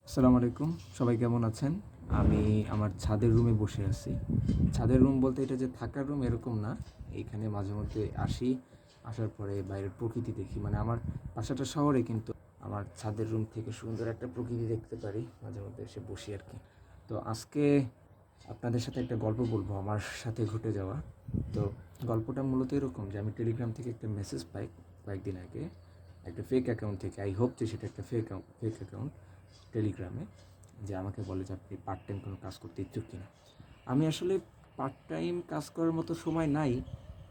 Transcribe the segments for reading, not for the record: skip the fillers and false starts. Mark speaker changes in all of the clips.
Speaker 1: আসসালামু আলাইকুম। সবাই কেমন আছেন? আমি আমার ছাদের রুমে বসে আছি। ছাদের রুম বলতে এটা যে থাকার রুম এরকম না। এইখানে মাঝেমধ্যে আসি, আসার পরে বাইরের প্রকৃতি দেখি। মানে আমার বাসাটা শহরে কিন্তু আমার ছাদের রুম থেকে সুন্দর একটা প্রকৃতি দেখতে পারি। মাঝেমধ্যে এসে বসি আরকি। তো আজকে আপনাদের সাথে একটা গল্প বলবো আমার সাথে ঘটে যাওয়া। তো গল্পটা মূলত এরকম যে আমি টেলিগ্রাম থেকে একটা মেসেজ পাই কয়েকদিন আগে। একটা ফেক অ্যাকাউন্ট থেকে। আই হোপ যে সেটা একটা ফেক অ্যাকাউন্ট টেলিগ্রামে, যে আমাকে বলে যে আপনি পার্ট টাইম কোনো কাজ করতে ইচ্ছুক কিনা। আমি আসলে পার্ট টাইম কাজ করার মতো সময় নাই।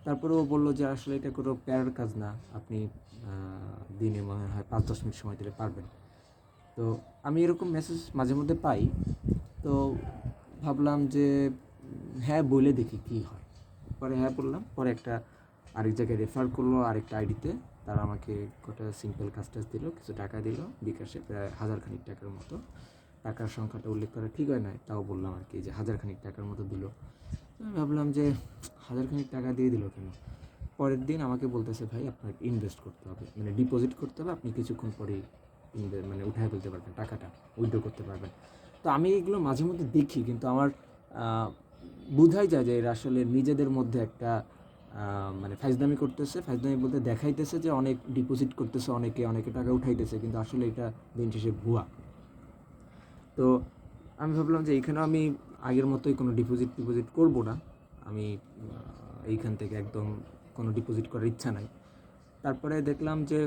Speaker 1: তারপরেও বলল যে আসলে এটা কোনো প্যারার কাজ না, আপনি দিনে মনে হয় 5-10 মিনিট সময় দিলে পারবেন। তো আমি এরকম মেসেজ মাঝে মধ্যে পাই। তো ভাবলাম যে হ্যাঁ বলে দেখি কী হয়। পরে হ্যাঁ বললাম। পরে একটা আরেক জায়গায় রেফার করলো আরেকটা আইডিতে। তারা আমাকে কটা সিম্পল কাজ টাজ দিল, কিছু টাকা দিল বিকাশে, প্রায় 1000 খানিক টাকার মতো। টাকার সংখ্যাটা উল্লেখ করা ঠিক হয় নাই, তাও বললাম আর কি যে 1000 খানিক টাকার মতো দিল। আমি ভাবলাম যে 1000 খানিক টাকা দিয়ে দিল কেন। পরের দিন আমাকে বলতেছে ভাই আপনার ইনভেস্ট করতে হবে, মানে ডিপোজিট করতে হবে, আপনি কিছুক্ষণ পরেই মানে উঠায় ফেলতে পারবেন, টাকাটা উইথড্র করতে পারবেন। তো আমি এগুলো মাঝে মধ্যে দেখি, কিন্তু আমার বোঝাই যায় যে এরা আসলে নিজেদের মধ্যে একটা মানে ফাইজলামি করতেছে। ফাইজলামি বলতে দেখাইতেছে যে অনেক ডিপোজিট করতেছে, অনেকে টাকা উঠাইতেছে, কিন্তু আসলে এটা দিন শেষে ভুয়া। তো আমি ভাবলাম যে এইখানেও আমি আগের মতোই কোনো ডিপোজিট করব না। আমি এইখান থেকে একদম কোনো ডিপোজিট করার ইচ্ছা নাই। তারপরে দেখলাম যে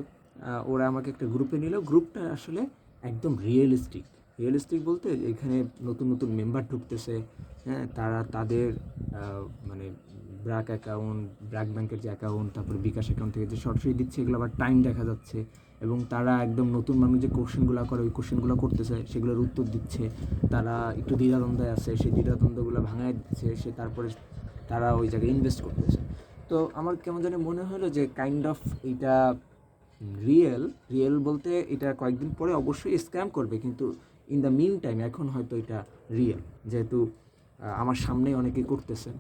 Speaker 1: ওরা আমাকে একটা গ্রুপে নিল। গ্রুপটা আসলে একদম রিয়েলিস্টিক বলতে এখানে নতুন মেম্বার ঢুকতেছে। হ্যাঁ, তারা তাদের মানে ব্র্যাক ব্যাংকের যে অ্যাকাউন্ট, তারপরে বিকাশ অ্যাকাউন্ট থেকে যে সরাসরি দিচ্ছে, এগুলো আবার টাইম দেখা যাচ্ছে। এবং তারা একদম নতুন মানুষ যে কোশ্চেনগুলো করে ওই কোশ্চেনগুলো করতেছে, সেগুলোর উত্তর দিচ্ছে। তারা একটু দ্বিধাদ্বন্দ্বে আছে, সেই দ্বিধাদ্বন্দ্বগুলো ভাঙায় দিচ্ছে, তারপরে তারা ওই জায়গায় ইনভেস্ট করতেছে। তো আমার কেমন জানি মনে হলো যে কাইন্ড অফ এটা রিয়েল বলতে এটা কয়েকদিন পরে অবশ্যই স্ক্যাম করবে, কিন্তু ইন দ্য মিন টাইম এখন হয়তো এটা রিয়েল। যেহেতু আমার সামনেই অনেকেই করতেছে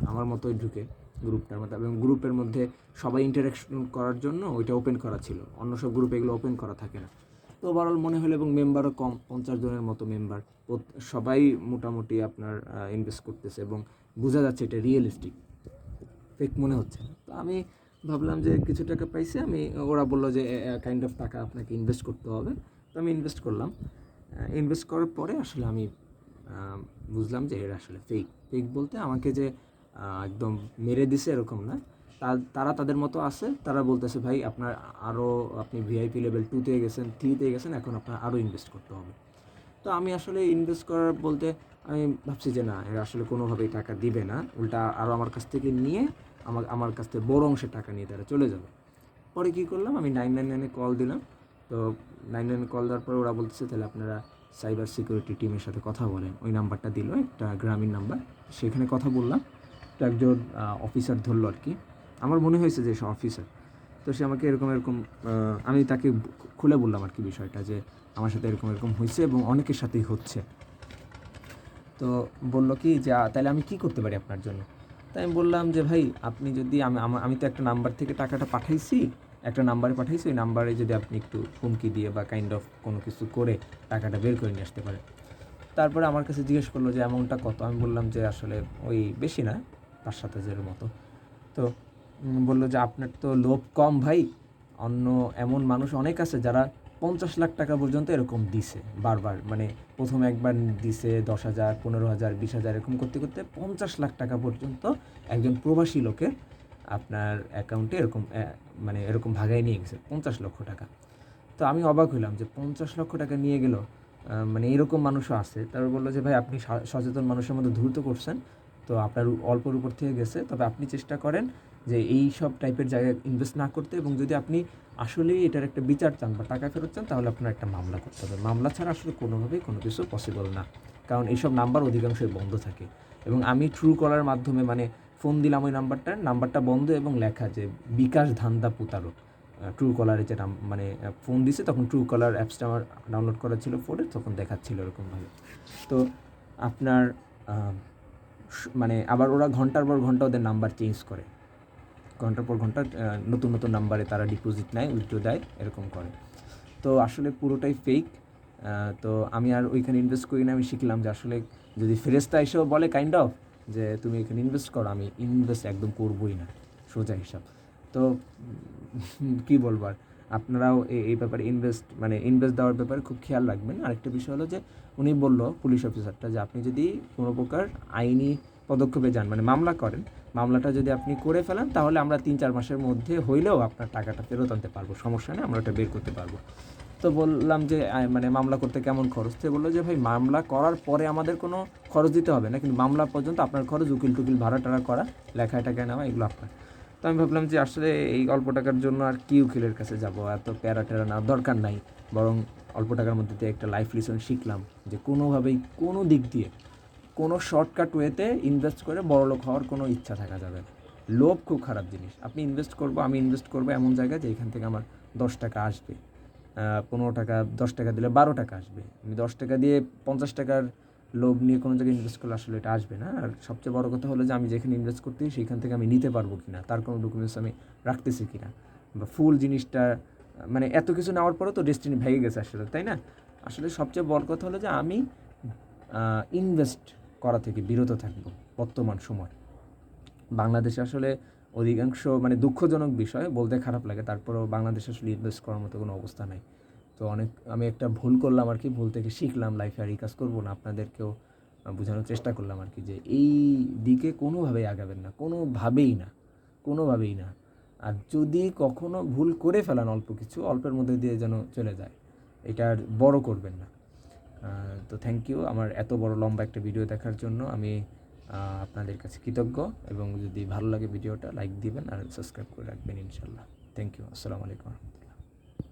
Speaker 1: আমার মতোই ঢুকে গ্রুপটার মধ্যে, এবং গ্রুপের মধ্যে সবাই ইন্টারাকশন করার জন্য ওইটা ওপেন করা ছিল, অন্য সব গ্রুপে এগুলো ওপেন করা থাকে না। তো ওভারঅল মনে হলো, এবং মেম্বারও কম, 50 জনের মতো মেম্বার, সবাই মোটামুটি আপনার ইনভেস্ট করতেছে, এবং বোঝা যাচ্ছে এটা রিয়েলিস্টিক, ফেক মনে হচ্ছে না। তো আমি ভাবলাম যে কিছু টাকা পাইছি আমি, ওরা বললো যে কাইন্ড অফ টাকা আপনাকে ইনভেস্ট করতে হবে। তো আমি ইনভেস্ট করলাম। ইনভেস্ট করার পরে আসলে আমি বুঝলাম যে এরা আসলে ফেক বলতে আমাকে যে একদম মেরে দিছে এরকম না। তারা তাদের মতো আছে, তারা বলতেছে ভাই আপনার আরও, আপনি ভিআইপি লেভেল 2-তে গেছেন, 3-তে গেছেন, এখন আপনার আরও ইনভেস্ট করতে হবে। তো আমি আসলে ইনভেস্ট করার বলতে আমি ভাবছি যে না, এরা আসলে কোনোভাবেই টাকা দিবে না, উল্টা আরও আমার কাছ থেকে নিয়ে আমার কাছ থেকে বড় অংশের টাকা নিয়ে তারা চলে যাবে। পরে কী করলাম, আমি 999-এ কল দিলাম। তো 999 কল দেওয়ার পরে ওরা বলতেছে তাহলে আপনারা সাইবার সিকিউরিটি টিমের সাথে কথা বলেন। ওই নাম্বারটা দিল, একটা গ্রামীণ নাম্বার। সেখানে কথা বললাম। তো একজন অফিসার ধরলো আর কি। আমার মনে হয়েছে যে সে অফিসার। তো সে আমাকে এরকম আমি তাকে খুলে বললাম আর কি বিষয়টা, যে আমার সাথে এরকম হয়েছে এবং অনেকের সাথেই হচ্ছে। তো বলল কি যে তাহলে আমি কী করতে পারি আপনার জন্য। তাই আমি বললাম যে ভাই আপনি যদি আমি তো একটা নাম্বার থেকে টাকাটা পাঠাইছি, একটা নাম্বারে পাঠাইছি, ওই নাম্বারে যদি আপনি একটু হুমকি দিয়ে বা কাইন্ড অফ কোনো কিছু করে টাকাটা বের করে নিয়ে আসতে পারেন। তারপরে আমার কাছে জিজ্ঞেস করলো যে অ্যামাউন্টটা কত। আমি বললাম যে আসলে ওই বেশি না, 5-7 হাজারের মতো। তো বলল যে আপনার তো লোভ কম ভাই, অন্য এমন মানুষ অনেক আছে যারা 50 লাখ টাকা পর্যন্ত এরকম দিছে বারবার, মানে প্রথমে একবার দিছে 10,000, 15,000, 20,000, এরকম করতে করতে 50 লাখ টাকা পর্যন্ত একজন প্রবাসী লোকের আপনার অ্যাকাউন্টে এরকম মানে এরকম ভাগায় নিয়ে গেছে 50 লক্ষ টাকা। তো আমি অবাক হইলাম যে 50 লক্ষ টাকা নিয়ে গেল, মানে এরকম মানুষও আছে। তারপর বললো যে ভাই আপনি সচেতন মানুষের মধ্যে দ্রুত করছেন, তো আপনার অল্পর উপর থেকে গেছে, তবে আপনি চেষ্টা করেন যে এই সব টাইপের জায়গায় ইনভেস্ট না করতে, এবং যদি আপনি আসলেই এটার একটা বিচার চান বা টাকা ফেরত চান, তাহলে আপনার একটা মামলা করতে হবে। মামলা ছাড়া আসলে কোনোভাবেই কোনো কিছু পসিবল না, কারণ এইসব নাম্বার অধিকাংশই বন্ধ থাকে। এবং আমি ট্রু কলার মাধ্যমে মানে ফোন দিলাম ওই নাম্বারটা বন্ধ এবং লেখা যে বিকাশ ধান্দা প্রতারক। ট্রু কলারে যে মানে ফোন দিছে, তখন ট্রু কলার অ্যাপসটা আমার ডাউনলোড করা ছিল ফোনে, তখন দেখাচ্ছিল এরকমভাবে। তো আপনার মানে আবার ওরা ঘন্টার পর ঘন্টা ওদের নাম্বার চেঞ্জ করে, ঘন্টার পর ঘন্টা নতুন নাম্বারে তারা ডিপোজিট নেয়, উইথড্র দেয়, এরকম করে। তো আসলে পুরোটাই ফেক। তো আমি আর ওইখানে ইনভেস্ট করি না। আমি শিখলাম যে আসলে যদি ফেরেশতা এসেও বলে কাইন্ড অফ যে তুমি এখানে ইনভেস্ট করো, আমি ইনভেস্ট একদম করবোই না, সোজা হিসাব। তো কী বলবো আর, আপনারাও এই ব্যাপারে ইনভেস্ট দেওয়ার ব্যাপারে খুব খেয়াল রাখবেন। আরেকটা বিষয় হলো যে উনি বলল পুলিশ অফিসারটা যে আপনি যদি কোনো প্রকার আইনি পদক্ষেপে যান, মানে মামলা করেন, মামলাটা যদি আপনি করে ফেলেন তাহলে আমরা 3-4 মাসের মধ্যে হইলেও আপনার টাকাটা ফেরত আনতে পারবো, সমস্যা নেই, আমরা ওটা বের করতে পারবো। তো বললাম যে মানে মামলা করতে কেমন খরচ? তো বললো যে ভাই মামলা করার পরে আমাদের কোনো খরচ দিতে হবে না, কিন্তু মামলা পর্যন্ত আপনার খরচ, উকিল টুকিল ভাড়া টাড়া করা, লেখায় টাকায় নেওয়া, এগুলো আপনার। তো আমি ভাবলাম যে আসলে এই অল্প টাকার জন্য আর কি উকিলের কাছে যাব, এত প্যারা ট্যারা নেওয়ার দরকার নাই। বরং অল্প টাকার মধ্যে দিয়ে একটা লাইফ লেসন শিখলাম যে কোনোভাবেই কোনো দিক দিয়ে কোনো শর্টকাট ওয়েতে ইনভেস্ট করে বড়লোক হওয়ার কোনো ইচ্ছা থাকা যাবে না। লোভ খুব খারাপ জিনিস। আপনি আমি ইনভেস্ট করবো এমন জায়গায় যে এখান থেকে আমার 10 টাকা আসবে, 15 টাকা, 10 টাকা দিলে 12 টাকা আসবে। আমি 10 টাকা দিয়ে 50 টাকার লোভ নিয়ে কোনো জায়গায় ইনভেস্ট করলে আসলে এটা আসবে না। আর সবচেয়ে বড় কথা হলো যে আমি যেখানে ইনভেস্ট করতেছি সেখান থেকে আমি নিতে পারবো কিনা, তার কোনো ডকুমেন্টস আমি রাখতেছি কিনা, বা ফুল জিনিসটা, মানে এত কিছু নেওয়ার পরেও তো ডেস্টিনি ভেঙে গেছে আসলে, তাই না? আসলে সবচেয়ে বড় কথা হলো যে আমি ইনভেস্ট করা থেকে বিরত থাকবো বর্তমান সময়। বাংলাদেশে আসলে অধিকাংশ, মানে দুঃখজনক বিষয়, বলতে খারাপ লাগে, তারপরেও বাংলাদেশে আসলে ইনভেস্ট করার মতো কোনো অবস্থা নাই। তো আমি একটা ভুল করলাম আর কি, ভুল থেকে শিখলাম, লাইফে আর এই কাজ করবো না। আপনাদেরকেও বোঝানোর চেষ্টা করলাম আর কি যে এই দিকে কোনোভাবেই আগাবেন না, কোনোভাবেই না। আর যদি কখনো ভুল করে ফেলান অল্প কিছু, অল্পের মধ্যে দিয়ে যেন চলে যায়, এটা আর বড় করবেন না। তো থ্যাংক ইউ আমার এত বড় লম্বা একটা ভিডিও দেখার জন্য। আমি আপনাদের কাছে কৃতজ্ঞ, এবং যদি ভালো লাগে ভিডিওটা লাইক দিবেন আর সাবস্ক্রাইব করে রাখবেন ইনশাল্লাহ। Thank you. আসসালামু আলাইকুম।